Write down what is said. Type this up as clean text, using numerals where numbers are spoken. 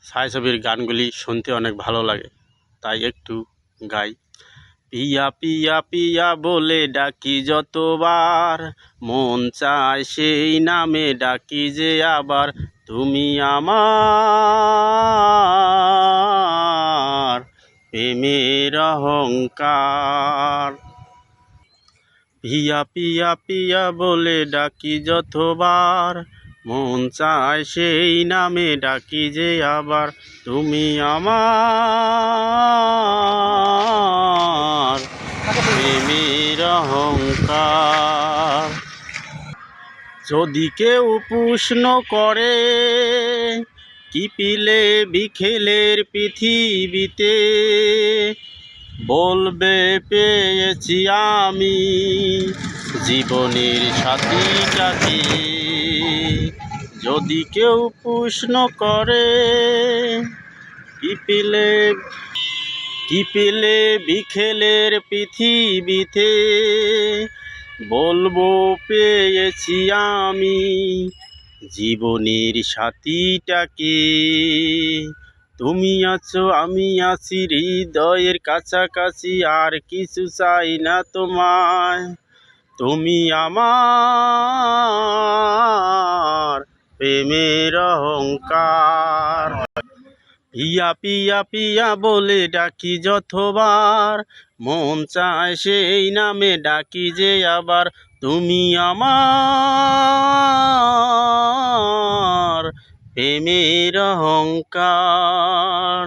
ছায়াছবির গানগুলি শুনতে অনেক ভালো লাগে, তাই একটু গাই। পিয়া পিয়া পিয়া বলে ডাকি যতবার, মন চায় সেই নামে ডাকি যে আবার। তুমি আমার প্রেমের অহংকার। পিয়া পিয়া পিয়া বলে ডাকি যতবার, মন চায় সেই নামে ডাকি যে আবার। তুমি আমার প্রেমের অহংকার। যদি কেউ প্রশ্ন করে কি পিলে বিকেলের পৃথিবীতে, বলবে পেয়েছি আমি জীবনের সাথীটাকে। যদি কেউ প্রশ্ন করে কি পেলে বিকেলের পৃথিবীতে, বলবো পেয়েছি আমি জীবনের সাথীটাকে। তুমি আছো আমি আছি হৃদয়ের কাছাকাছি, আর কিছু চাই না তোমায়। তুমি আমার প্রেমের অহংকার। পিয়া পিয়া পিয়া বলে ডাকি যতবার, মন চায় সেই নামে ডাকি যে আবার। তুমি আমার প্রেমের অহংকার।